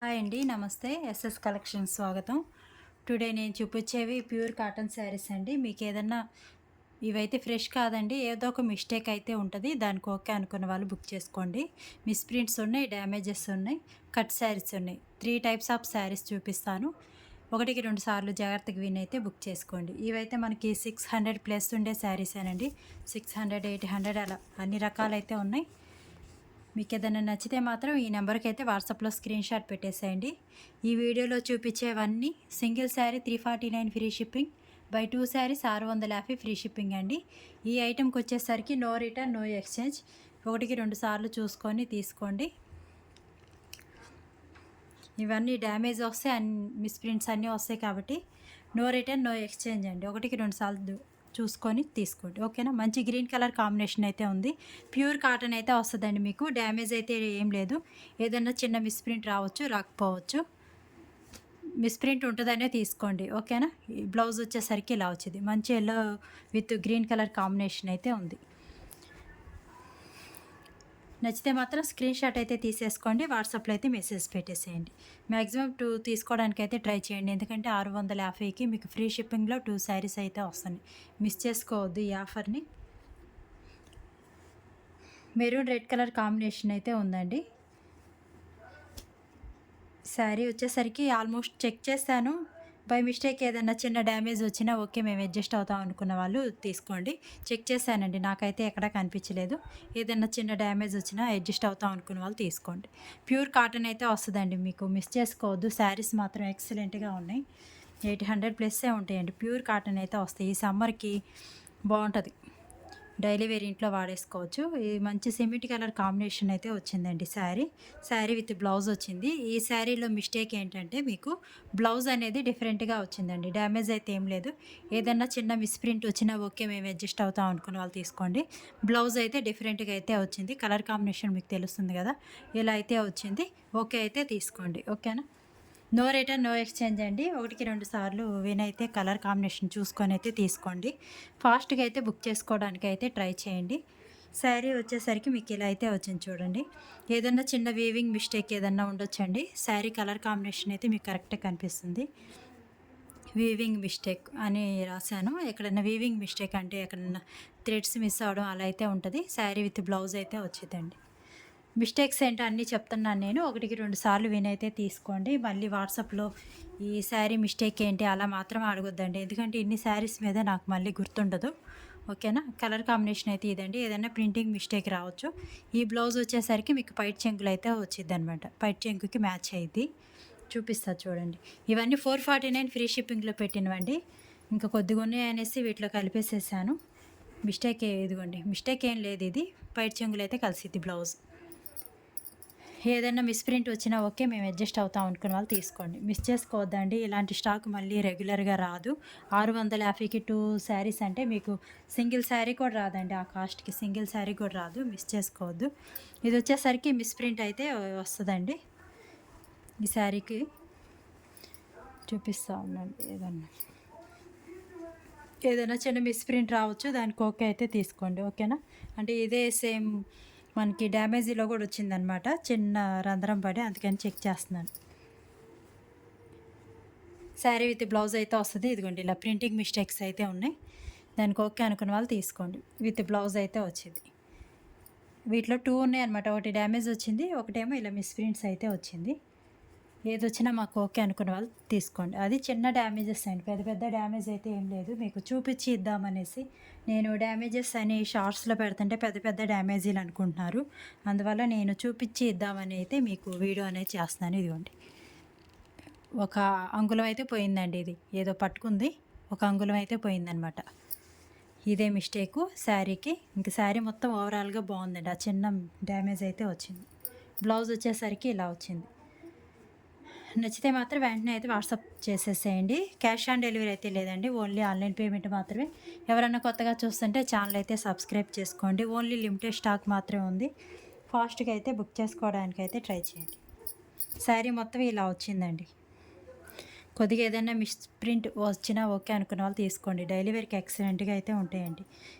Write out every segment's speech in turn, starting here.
Hi అండి, నమస్తే. SS collection స్వాగతం. టుడే నేను చూపించేవి ప్యూర్ కాటన్ శారీస్ అండి. మీకు ఏదన్నా ఇవైతే ఫ్రెష్ కాదండి, ఏదో ఒక మిస్టేక్ అయితే ఉంటుంది. దానికి ఓకే అనుకున్న వాళ్ళు బుక్ చేసుకోండి. మిస్ప్రింట్స్ ఉన్నాయి, డ్యామేజెస్ ఉన్నాయి, కట్ శారీస్ ఉన్నాయి. 3 టైప్స్ ఆఫ్ శారీస్ చూపిస్తాను. 1-2 సార్లు జాగ్రత్తగా విన్ అయితే బుక్ చేసుకోండి. ఇవైతే మనకి 600 ప్లస్ ఉండే శారీసేనండి. 600, 800 అలా అన్ని రకాలైతే ఉన్నాయి. మీకు ఏదైనా నచ్చితే మాత్రం ఈ నెంబర్కి అయితే వాట్సాప్లో స్క్రీన్ షాట్ పెట్టేసేయండి. ఈ వీడియోలో చూపించేవన్నీ single sari 349 free shipping, buy 2 saris 650 free shipping అండి. ఈ ఐటెంకి వచ్చేసరికి నో రిటర్న్, నో ఎక్స్చేంజ్. 1-2 సార్లు చూసుకొని తీసుకోండి. ఇవన్నీ డ్యామేజ్ వస్తాయి, మిస్ప్రింట్స్ అన్నీ వస్తాయి కాబట్టి నో రిటర్న్, నో ఎక్స్చేంజ్ అండి. 1-2 సార్లు చూసుకొని తీసుకోండి, ఓకేనా. మంచి గ్రీన్ కలర్ కాంబినేషన్ అయితే ఉంది. ప్యూర్ కాటన్ అయితే వస్తుందండి. మీకు డ్యామేజ్ అయితే ఏం లేదు. ఏదైనా చిన్న మిస్ప్రింట్ రావచ్చు, రాకపోవచ్చు. మిస్ప్రింట్ ఉంటుందనే తీసుకోండి, ఓకేనా. బ్లౌజ్ వచ్చేసరికి ఇలా వచ్చింది. మంచి yellow with green colour combination అయితే ఉంది. నచ్చితే మాత్రం స్క్రీన్ షాట్ అయితే తీసేసుకోండి. వాట్సాప్లో అయితే మెసేజ్ పెట్టేసేయండి. మ్యాక్సిమం 2 తీసుకోవడానికి అయితే ట్రై చేయండి. ఎందుకంటే 650కి మీకు ఫ్రీ షిప్పింగ్లో 2 శారీస్ అయితే వస్తున్నాయి. మిస్ చేసుకోవద్దు ఈ ఆఫర్ని. మెరూన్ రెడ్ కలర్ కాంబినేషన్ అయితే ఉందండి. శారీ వచ్చేసరికి ఆల్మోస్ట్ చెక్ చేశాను. బై మిస్టేక్ ఏదైనా చిన్న డ్యామేజ్ వచ్చినా ఓకే, మేము అడ్జస్ట్ అవుతాం అనుకున్న వాళ్ళు తీసుకోండి. చెక్ చేశానండి, నాకైతే ఎక్కడా కనిపించలేదు. ఏదైనా చిన్న డ్యామేజ్ వచ్చినా అడ్జస్ట్ అవుతాం అనుకున్న వాళ్ళు తీసుకోండి. ప్యూర్ కాటన్ అయితే వస్తుందండి, మీకు మిస్ చేసుకోవద్దు. శారీస్ మాత్రం ఎక్సలెంట్గా ఉన్నాయి. 800 ప్లస్సే ఉంటాయండి. ప్యూర్ కాటన్ అయితే వస్తాయి. ఈ సమ్మర్కి బాగుంటుంది, డైలీ వేర్ ఇంట్లో వాడేసుకోవచ్చు. ఈ మంచి సిమెంట్ కలర్ కాంబినేషన్ అయితే వచ్చిందండి. శారీ విత్ బ్లౌజ్ వచ్చింది. ఈ శారీలో మిస్టేక్ ఏంటంటే మీకు బ్లౌజ్ అనేది డిఫరెంట్గా వచ్చిందండి. డ్యామేజ్ అయితే ఏం లేదు. ఏదన్నా చిన్న మిస్ప్రింట్ వచ్చినా ఓకే, మేము అడ్జస్ట్ అవుతాం అనుకున్న వాళ్ళు తీసుకోండి. బ్లౌజ్ అయితే డిఫరెంట్గా అయితే వచ్చింది. కలర్ కాంబినేషన్ మీకు తెలుస్తుంది కదా, ఇలా అయితే వచ్చింది. ఓకే అయితే తీసుకోండి, ఓకేనా. నో రిటర్న్, నో ఎక్స్చేంజ్ అండి. 1-2 సార్లు వినైతే కలర్ కాంబినేషన్ చూసుకొని అయితే తీసుకోండి. ఫాస్ట్గా అయితే బుక్ చేసుకోవడానికి అయితే ట్రై చేయండి. శారీ వచ్చేసరికి మీకు ఇలా అయితే వచ్చింది చూడండి. ఏదన్నా చిన్న వీవింగ్ మిస్టేక్ ఏదన్నా ఉండొచ్చండి. శారీ కలర్ కాంబినేషన్ అయితే మీకు కరెక్ట్గా కనిపిస్తుంది. వీవింగ్ మిస్టేక్ అని రాశాను. ఎక్కడన్నా వీవింగ్ మిస్టేక్ అంటే ఎక్కడన్నా థ్రెడ్స్ మిస్ అవ్వడం అలా అయితే ఉంటుంది. శారీ విత్ బ్లౌజ్ అయితే వచ్చిందండి. మిస్టేక్స్ ఏంటో అన్నీ చెప్తున్నాను నేను. 1-2 సార్లు వినైతే తీసుకోండి. మళ్ళీ వాట్సాప్లో ఈ శారీ మిస్టేక్ ఏంటి అలా మాత్రం అడగొద్దండి. ఎందుకంటే ఇన్ని శారీస్ మీద నాకు మళ్ళీ గుర్తుండదు, ఓకేనా. కలర్ కాంబినేషన్ అయితే ఇదండి. ఏదైనా ప్రింటింగ్ మిస్టేక్ రావచ్చు. ఈ బ్లౌజ్ వచ్చేసరికి మీకు పైట్ చెంగులు అయితే వచ్చింది అనమాట. పైట్ చెంగుకి మ్యాచ్ అయ్యిద్ది. చూపిస్తా చూడండి. ఇవన్నీ 449 ఫ్రీ షిప్పింగ్లో పెట్టినవండి. ఇంకా కొద్దిగా ఉన్నాయి అనేసి వీటిలో కలిపేసేసాను. ఇదిగోండి, మిస్టేక్ ఏం లేదు. ఇది పైట్ చెంగులు అయితే కలిసిద్ది బ్లౌజ్. ఏదైనా మిస్ప్రింట్ వచ్చినా ఓకే, మేము అడ్జస్ట్ అవుతాం అనుకున్న వాళ్ళు తీసుకోండి. మిస్ చేసుకోవద్దండి. ఇలాంటి స్టాక్ మళ్ళీ రెగ్యులర్గా రాదు. 650కి 2 శారీస్ అంటే మీకు సింగిల్ శారీ కూడా రాదండి. ఆ కాస్ట్కి సింగిల్ శారీ కూడా రాదు. మిస్ చేసుకోవద్దు. ఇది వచ్చేసరికి మిస్ప్రింట్ అయితే వస్తుందండి. ఈ శారీకి చూపిస్తూ ఉండండి. ఏదైనా చిన్న మిస్ప్రింట్ రావచ్చు, దానికి ఓకే అయితే తీసుకోండి, ఓకేనా. అంటే ఇదే సేమ్ మనకి డ్యామేజీలో కూడా వచ్చిందనమాట. చిన్న రంధ్రం పడి, అందుకని చెక్ చేస్తున్నాను. శారీ విత్ బ్లౌజ్ అయితే వస్తుంది. ఇదిగోండి, ఇలా ప్రింటింగ్ మిస్టేక్స్ అయితే ఉన్నాయి. దానికి ఓకే అనుకున్న వాళ్ళు తీసుకోండి. విత్ బ్లౌజ్ అయితే వచ్చింది. వీటిలో 2 ఉన్నాయి అనమాట. ఒకటి డ్యామేజ్ వచ్చింది, ఒకటేమో ఇలా మిస్ప్రింట్స్ అయితే వచ్చింది. ఏది వచ్చినా మాకు ఓకే అనుకున్న వాళ్ళు తీసుకోండి. అది చిన్న డ్యామేజెస్ అండి, పెద్ద పెద్ద డ్యామేజ్ అయితే ఏం లేదు. మీకు చూపించి ఇద్దామనేసి నేను డ్యామేజెస్ అని షార్ట్స్లో పెడుతుంటే పెద్ద పెద్ద డ్యామేజీలు అనుకుంటున్నారు. అందువల్ల నేను చూపించి ఇద్దామని అయితే మీకు వీడియో అనేది చేస్తున్నాను. ఇదిగోండి, ఒక అంగుళం అయితే పోయిందండి. ఇది ఏదో పట్టుకుంది, ఒక అంగుళం అయితే పోయిందనమాట. ఇదే మిస్టేకు శారీకి. ఇంక శారీ మొత్తం ఓవరాల్గా బాగుందండి. ఆ చిన్న డ్యామేజ్ అయితే వచ్చింది. బ్లౌజ్ వచ్చేసరికి ఇలా వచ్చింది. నచ్చితే మాత్రం వెంటనే అయితే వాట్సాప్ చేసేసేయండి. క్యాష్ ఆన్ డెలివరీ అయితే లేదండి, ఓన్లీ ఆన్లైన్ పేమెంట్ మాత్రమే. ఎవరన్నా కొత్తగా చూస్తుంటే ఛానల్ అయితే సబ్స్క్రైబ్ చేసుకోండి. ఓన్లీ లిమిటెడ్ స్టాక్ మాత్రమే ఉంది. ఫాస్ట్గా అయితే బుక్ చేసుకోవడానికి అయితే ట్రై చేయండి. శారీ మొత్తం ఇలా వచ్చిందండి. కొద్దిగా ఏదైనా మిస్ప్రింట్ వచ్చినా ఓకే అనుకున్న వాళ్ళు తీసుకోండి. డైలీ వేర్కి ఎక్సలెంట్గా అయితే ఉంటాయండి.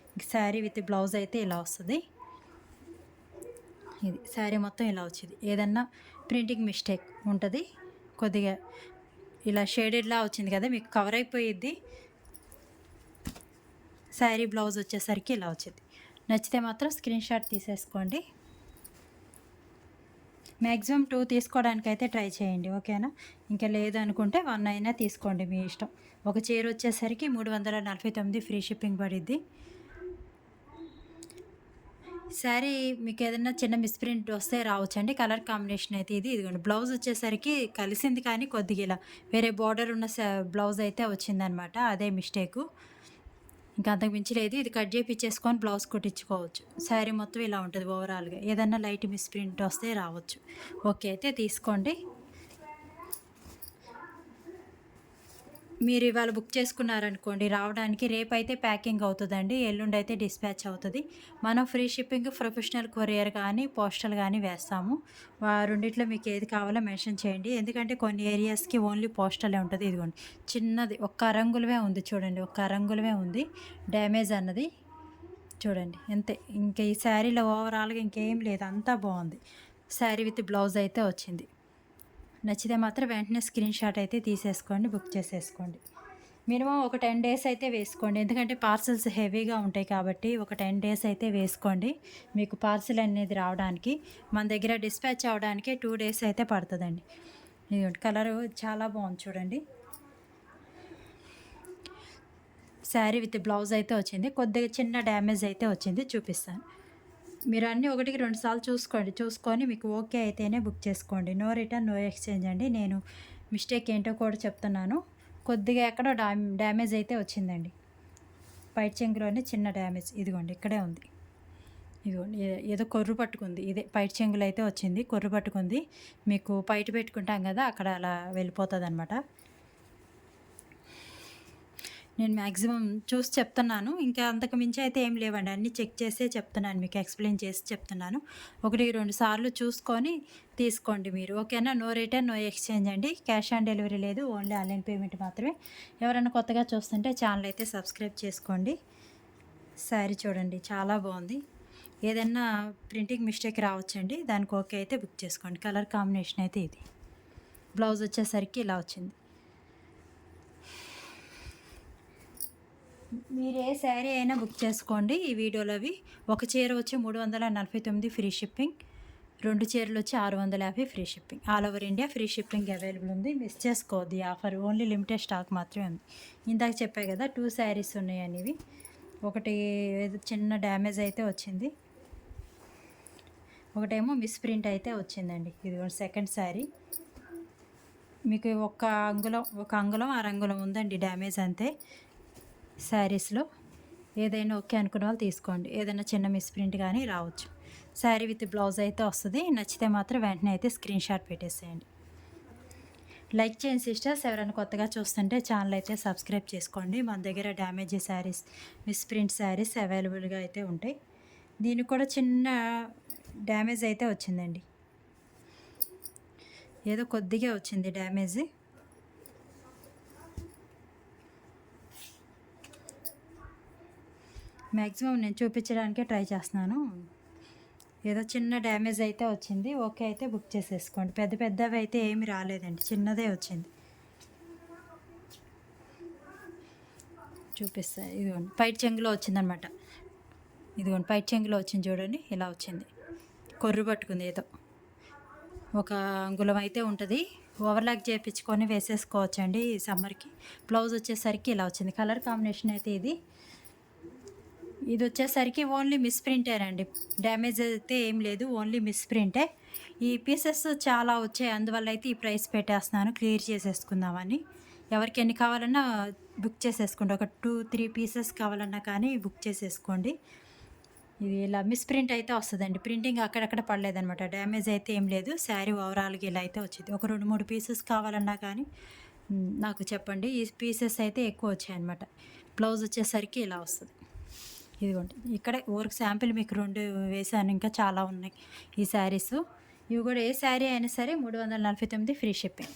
శారీ విత్ బ్లౌజ్ అయితే ఇలా వస్తుంది. ఇది శారీ మొత్తం ఇలా వచ్చింది. ఏదన్నా ప్రింటింగ్ మిస్టేక్ ఉంటుంది కొద్దిగా. ఇలా షేడెడ్లా వచ్చింది కదా, మీకు కవర్ అయిపోయిద్ది. శారీ బ్లౌజ్ వచ్చేసరికి ఇలా వచ్చింది. నచ్చితే మాత్రం స్క్రీన్ షాట్ తీసేసుకోండి. మ్యాక్సిమం 2 తీసుకోవడానికైతే ట్రై చేయండి, ఓకేనా. ఇంకా లేదు అనుకుంటే 1 అయినా తీసుకోండి, మీ ఇష్టం. ఒక చీర వచ్చేసరికి 349 ఫ్రీ షిప్పింగ్ పడిద్ది. శారీ మీకు ఏదైనా చిన్న మిస్‌ప్రింట్ వస్తే రావచ్చండి. కలర్ కాంబినేషన్ అయితే ఇదిగోండి. బ్లౌజ్ వచ్చేసరికి కలిసింది కానీ కొద్దిగా ఇలా వేరే బోర్డర్ ఉన్న బ్లౌజ్ అయితే వచ్చిందనమాట. అదే మిస్టేకు. ఇంకా అంతకు మించి లేదు. ఇది కట్ చేపిచ్చేసుకొని బ్లౌజ్ కుట్టించుకోవచ్చు. శారీ మొత్తం ఇలా ఉంటుంది ఓవరాల్‌గా. ఏదన్నా లైట్ మిస్‌ప్రింట్ వస్తే రావచ్చు. ఓకే అయితే తీసుకోండి. మీరు ఇవాళ బుక్ చేసుకున్నారనుకోండి, రావడానికి రేపైతే ప్యాకింగ్ అవుతుందండి. ఎల్లుండి అయితే డిస్పాచ్ అవుతుంది. మనం ఫ్రీ షిప్పింగ్, ప్రొఫెషనల్ కొరియర్ కానీ పోస్టల్ కానీ వేస్తాము. రెండిట్లో మీకు ఏది కావాలో మెన్షన్ చేయండి. ఎందుకంటే కొన్ని ఏరియాస్కి ఓన్లీ పోస్టలే ఉంటుంది. ఇదిగోండి చిన్నది ఒక్క అరంగుళమే ఉంది చూడండి, ఒక్క అరంగుళమే ఉంది డ్యామేజ్ అన్నది. చూడండి అంతే. ఇంకా ఈ శారీలో ఓవరాల్గా ఇంకేం లేదు, అంతా బాగుంది. శారీ విత్ బ్లౌజ్ అయితే వచ్చింది. నచ్చితే మాత్రం వెంటనే స్క్రీన్ షాట్ అయితే తీసేసుకోండి, బుక్ చేసేసుకోండి. మినిమం ఒక 10 డేస్ అయితే వేసుకోండి, ఎందుకంటే పార్సల్స్ హెవీగా ఉంటాయి కాబట్టి ఒక 10 డేస్ అయితే వేసుకోండి మీకు పార్సల్ అనేది రావడానికి. మన దగ్గర డిస్పాచ్ అవ్వడానికి 2 డేస్ అయితే పడుతుందండి. ఇదిగోండి కలరు చాలా బాగుంది చూడండి. శారీ విత్ బ్లౌజ్ అయితే వచ్చింది. కొద్దిగా చిన్న డ్యామేజ్ అయితే వచ్చింది, చూపిస్తాను. మీరు అన్నీ 1కి 2 సార్లు చూసుకోండి. చూసుకొని మీకు ఓకే అయితేనే బుక్ చేసుకోండి. నో రిటర్న్, నో ఎక్స్చేంజ్ అండి. నేను మిస్టేక్ ఏంటో కూడా చెప్తున్నాను. కొద్దిగా ఎక్కడో డ్యామేజ్ అయితే వచ్చిందండి. పైట చెంగులోనే చిన్న డ్యామేజ్. ఇదిగోండి ఇక్కడే ఉంది. ఇదిగోండి ఏదో కొర్రు పట్టుకుంది. ఇదే పైట చెంగులు అయితే వచ్చింది, కొర్రు పట్టుకుంది. మీకు పైట పెట్టుకుంటాం కదా, అక్కడ అలా వెళ్ళిపోతుంది అనమాట. నేను మ్యాక్సిమం చూసి చెప్తున్నాను. ఇంకా అంతకు మించి అయితే ఏం లేవండి. అన్నీ చెక్ చేసే చెప్తున్నాను, మీకు ఎక్స్‌ప్లెయిన్ చేసి చెప్తున్నాను. 1, 2 సార్లు చూసుకొని తీసుకోండి మీరు, ఓకేనా. నో రిటర్న్, నో ఎక్స్చేంజ్ అండి. క్యాష్ ఆన్ డెలివరీ లేదు, ఓన్లీ ఆన్లైన్ పేమెంట్ మాత్రమే. ఎవరైనా కొత్తగా చూస్తుంటే ఛానల్ అయితే సబ్స్క్రైబ్ చేసుకోండి. శారీ చూడండి చాలా బాగుంది. ఏదైనా ప్రింటింగ్ మిస్టేక్ రావచ్చండి, దానికి ఓకే అయితే బుక్ చేసుకోండి. కలర్ కాంబినేషన్ అయితే ఇది. బ్లౌజ్ వచ్చేసరికి ఇలా వచ్చింది. మీరు ఏ శారీ అయినా బుక్ చేసుకోండి ఈ వీడియోలోవి. ఒక చీర వచ్చి 349 ఫ్రీ షిప్పింగ్, 2 చీరలు వచ్చి 650 free shipping. All over India free shipping available ఉంది. మిస్ చేసుకోవద్దు ఈ ఆఫర్, ఓన్లీ లిమిటెడ్ స్టాక్ మాత్రమే ఉంది. ఇందాక చెప్పా కదా 2 శారీస్ ఉన్నాయి అనేవి. ఒకటి ఏదో చిన్న డ్యామేజ్ అయితే వచ్చింది, ఒకటేమో మిస్ ప్రింట్ అయితే వచ్చిందండి. ఇది సెకండ్ శారీ. మీకు ఒక అంగుళం అరంగుళం ఉందండి డ్యామేజ్ అంతే. శారీస్లో ఏదైనా ఓకే అనుకున్న వాళ్ళు తీసుకోండి. ఏదైనా చిన్న మిస్‌ప్రింట్ కానీ రావచ్చు. శారీ విత్ బ్లౌజ్ అయితే వస్తుంది. నచ్చితే మాత్రం వెంటనే అయితే స్క్రీన్ షాట్ పెట్టేసేయండి. లైక్ చేయండి సిస్టర్స్. ఎవరైనా కొత్తగా చూస్తుంటే ఛానల్ అయితే సబ్స్క్రైబ్ చేసుకోండి. మన దగ్గర డ్యామేజ్ శారీస్, మిస్‌ప్రింట్ శారీస్ అవైలబుల్గా అయితే ఉంటాయి. దీనికి కూడా చిన్న డ్యామేజ్ అయితే వచ్చిందండి, ఏదో కొద్దిగా వచ్చింది డ్యామేజ్. మ్యాక్సిమం నేను చూపించడానికే ట్రై చేస్తున్నాను. ఏదో చిన్న డ్యామేజ్ అయితే వచ్చింది, ఓకే అయితే బుక్ చేసేసుకోండి. పెద్ద పెద్దవి అయితే ఏమి రాలేదండి, చిన్నదే వచ్చింది. చూపిస్తా. ఇదిగోండి పైట చెంగులో వచ్చిందనమాట. ఇదిగోండి పైట చెంగులో వచ్చింది చూడండి, ఇలా వచ్చింది. కొర్రు పట్టుకుంది ఏదో. ఒక అంగుళం అయితే ఉంటుంది. ఓవర్లాక్ చేయించుకొని వేసేసుకోవచ్చండి ఈ సమ్మర్కి. బ్లౌజ్ వచ్చేసరికి ఇలా వచ్చింది. కలర్ కాంబినేషన్ అయితే ఇది వచ్చేసరికి ఓన్లీ మిస్‌ప్రింటేనండి. డ్యామేజ్ అయితే ఏం లేదు, ఓన్లీ మిస్‌ప్రింటే. ఈ పీసెస్ చాలా వచ్చాయి, అందువల్ల అయితే ఈ ప్రైస్ పెట్టేస్తున్నాను, క్లియర్ చేసేసుకుందామని. ఎవరికి ఎన్ని కావాలన్నా బుక్ చేసేసుకోండి. ఒక 2, 3 పీసెస్ కావాలన్నా కానీ బుక్ చేసేసుకోండి. ఇది ఇలా మిస్‌ప్రింట్ అయితే వస్తుందండి. ప్రింటింగ్ అక్కడక్కడ పడలేదనమాట. డ్యామేజ్ అయితే ఏం లేదు. శారీ ఓవరాల్గా ఇలా అయితే వచ్చింది. ఒక 2, 3 పీసెస్ కావాలన్నా కానీ నాకు చెప్పండి. ఈ పీసెస్ అయితే ఎక్కువ వచ్చాయన్నమాట. బ్లౌజ్ వచ్చేసరికి ఇలా వస్తుంది. ఇదిగోండి ఇక్కడే ఊరికి శాంపిల్ మీకు 2 వేసాను, ఇంకా చాలా ఉన్నాయి ఈ శారీస్. ఇవి కూడా ఏ శారీ అయినా సరే 349 ఫ్రీ షిప్పింగ్.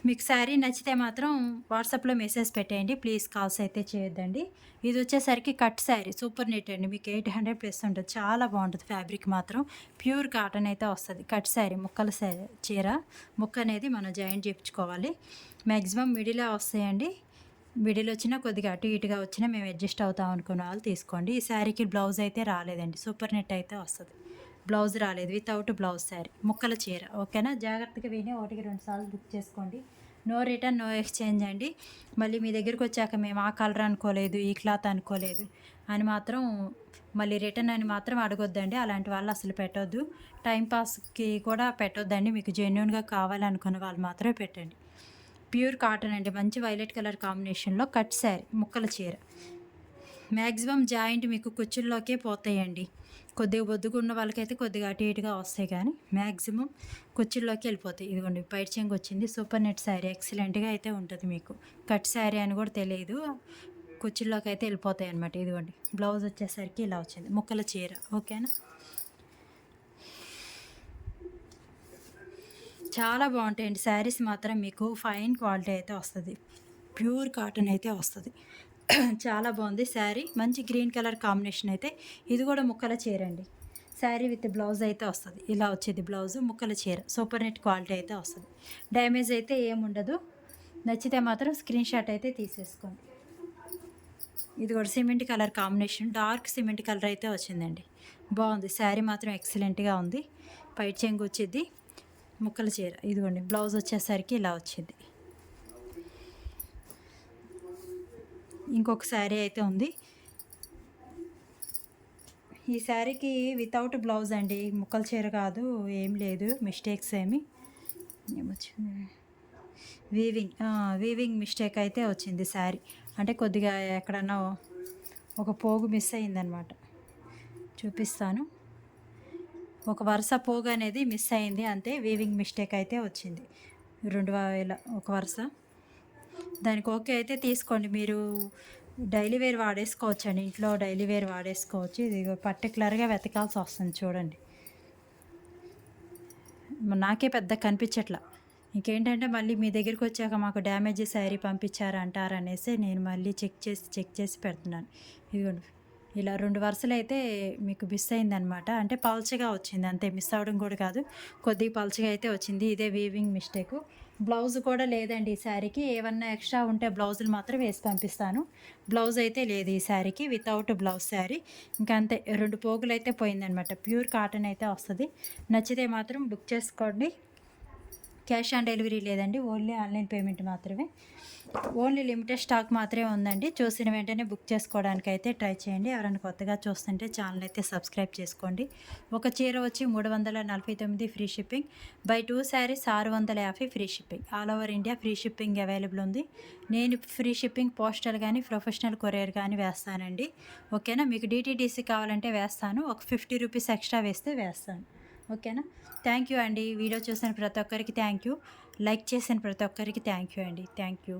మీకు శారీ నచ్చితే మాత్రం వాట్సాప్‌లో మెసేజ్ పెట్టేయండి. ప్లీజ్ కాల్స్ అయితే చేయొద్దండి. ఇది వచ్చేసరికి కట్ శారీ సూపర్ నీట్ అండి. మీకు 800 ప్లస్ ఉంటది. చాలా బావుంటది ఫ్యాబ్రిక్ మాత్రం. ప్యూర్ కాటన్ అయితే వస్తది. కట్ శారీ ముక్కల చీర. ముక్క అనేది మనం జాయింట్ చేపించుకోవాలి. మాక్సిమం మిడిలే వస్తాయండి. మిడిల్ వచ్చినా కొద్దిగా అటు ఇటుగా వచ్చినా మేము అడ్జస్ట్ అవుతాం అనుకున్న వాళ్ళు తీసుకోండి. ఈ శారీకి బ్లౌజ్ అయితే రాలేదండి. సూపర్ నెట్ అయితే వస్తది. బ్లౌజ్ రాలేదు. Without blouse sari. ముక్కల చీర. ఓకేనా? జాగ్రత్తగా విని ఒకటికి 2 సార్లు బుక్ చేసుకోండి. నో రిటర్న్, నో ఎక్స్చేంజ్ అండి. మళ్ళీ మీ దగ్గరికొచ్చాక మేము ఆ కలర్ అనుకోలేదు, ఈ క్లాత్ అనుకోలేదు అని మాత్రం మళ్ళీ రిటర్న్ అని మాత్రం అడగొద్దండి. అలాంటి వాళ్ళు అసలు పెట్టొద్దు. టైం పాస్‌కి కూడా పెట్టొద్దండి. మీకు జెన్యూన్‌గా కావాలనుకున్న వాళ్ళు మాత్రమే పెట్టండి. ప్యూర్ కాటన్ అండి. మంచి వైలెట్ కలర్ కాంబినేషన్‌లో కట్ శారీ. ముక్కల చీర. మ్యాక్సిమం జాయింట్ మీకు కుచ్చుల్లోకే పోతాయండి. కొద్దిగా బొద్దుగున్న వాళ్ళకైతే కొద్దిగా అటు ఇటుగా వస్తాయి కానీ మ్యాక్సిమం కుచ్చుల్లోకి వెళ్ళిపోతాయి. ఇదిగోండి పైట చెంగు వచ్చింది. సూపర్ నెట్ శారీ ఎక్సలెంట్‌గా అయితే ఉంటుంది మీకు. కట్ శారీ అని కూడా తెలియదు. కుచ్చుల్లోకి అయితే వెళ్ళిపోతాయి అనమాట. ఇదిగోండి బ్లౌజ్ వచ్చేసరికి ఇలా వచ్చింది. ముక్కల చీర. ఓకేనా? చాలా బాగుంటాయండి శారీస్ మాత్రం. మీకు ఫైన్ క్వాలిటీ అయితే వస్తుంది. ప్యూర్ కాటన్ అయితే వస్తుంది. చాలా బాగుంది శారీ. మంచి గ్రీన్ కలర్ కాంబినేషన్ అయితే. ఇది కూడా ముక్కల చీర అండి. శారీ విత్ బ్లౌజ్ అయితే వస్తుంది. ఇలా వచ్చేది బ్లౌజు. ముక్కల చీర. సూపర్ నెట్ క్వాలిటీ అయితే వస్తుంది. డ్యామేజ్ అయితే ఏముండదు. నచ్చితే మాత్రం స్క్రీన్ షాట్ అయితే తీసేసుకోండి. ఇది కూడా cement colour combination. Dark cement colour అయితే వచ్చిందండి. బాగుంది శారీ మాత్రం ఎక్సలెంట్గా ఉంది. పైట చెంగు వచ్చింది. ముక్కల చీర. ఇదిగోండి బ్లౌజ్ వచ్చేసరికి ఇలా వచ్చింది. ఇంకొక శారీ అయితే ఉంది. ఈ శారీకి వితౌట్ బ్లౌజ్ అండి. ముక్కల చీర కాదు, ఏం లేదు మిస్టేక్స్ ఏమొచ్చింది, వీవింగ్ మిస్టేక్ అయితే వచ్చింది శారీ. అంటే కొద్దిగా ఎక్కడన్నా ఒక పోగు మిస్ అయిందనమాట. చూపిస్తాను. ఒక వరుస పోగు అనేది మిస్ అయింది అంతే. వీవింగ్ మిస్టేక్ అయితే వచ్చింది. 2 ఒక వరుస. దానికి ఓకే అయితే తీసుకోండి. మీరు డైలీ వేర్ వాడేసుకోవచ్చండి. ఇంట్లో డైలీ వేర్ వాడేసుకోవచ్చు. ఇది పర్టికులర్గా వెతకాల్సి వస్తుంది చూడండి. నాకే పెద్ద కనిపించట్లా. ఇంకేంటంటే మళ్ళీ మీ దగ్గరికి వచ్చాక మాకు డ్యామేజ్ శారీ పంపించారంటారనేసి నేను మళ్ళీ చెక్ చేసి పెడుతున్నాను. ఇదిగోండి ఇలా 2 వరుసలు అయితే మీకు మిస్ అయిందనమాట. అంటే పల్చగా వచ్చింది అంతే. మిస్ అవ్వడం కూడా కాదు. కొద్దిగా పల్చగా అయితే వచ్చింది. ఇదే వీవింగ్ మిస్టేకు. బ్లౌజ్ కూడా లేదండి ఈ శారీకి. ఏమన్నా ఎక్స్ట్రా ఉంటే బ్లౌజులు మాత్రం వేసి పంపిస్తాను. బ్లౌజ్ అయితే లేదు ఈ శారీకి. Without blouse sari. ఇంకా అంతే. 2 పోగులు అయితే పోయిందనమాట. ప్యూర్ కాటన్ అయితే వస్తుంది. నచ్చితే మాత్రం బుక్ చేసుకోండి. క్యాష్ ఆన్ డెలివరీ లేదండి. ఓన్లీ ఆన్లైన్ పేమెంట్ మాత్రమే. ఓన్లీ లిమిటెడ్ స్టాక్ మాత్రమే ఉందండి. చూసిన వెంటనే బుక్ చేసుకోవడానికి అయితే ట్రై చేయండి. ఎవరైనా కొత్తగా చూస్తుంటే ఛానల్ అయితే సబ్స్క్రైబ్ చేసుకోండి. ఒక చీర వచ్చి 349 free shipping. Buy 2 saris 650 free shipping. All over India free shipping available ఉంది. నేను ఫ్రీ షిప్పింగ్ పోస్టల్ కానీ ప్రొఫెషనల్ కొరియర్ కానీ వేస్తానండి. ఓకేనా? మీకు DTDC కావాలంటే వేస్తాను. ఒక 50 రూపీస్ ఎక్స్ట్రా వేస్తే వేస్తాను. ఓకేనా? థ్యాంక్ యూ అండి. వీడియో చూసిన ప్రతి ఒక్కరికి థ్యాంక్ యూ. లైక్ చేసిన ప్రతి ఒక్కరికి థ్యాంక్ యూ అండి. Thank you.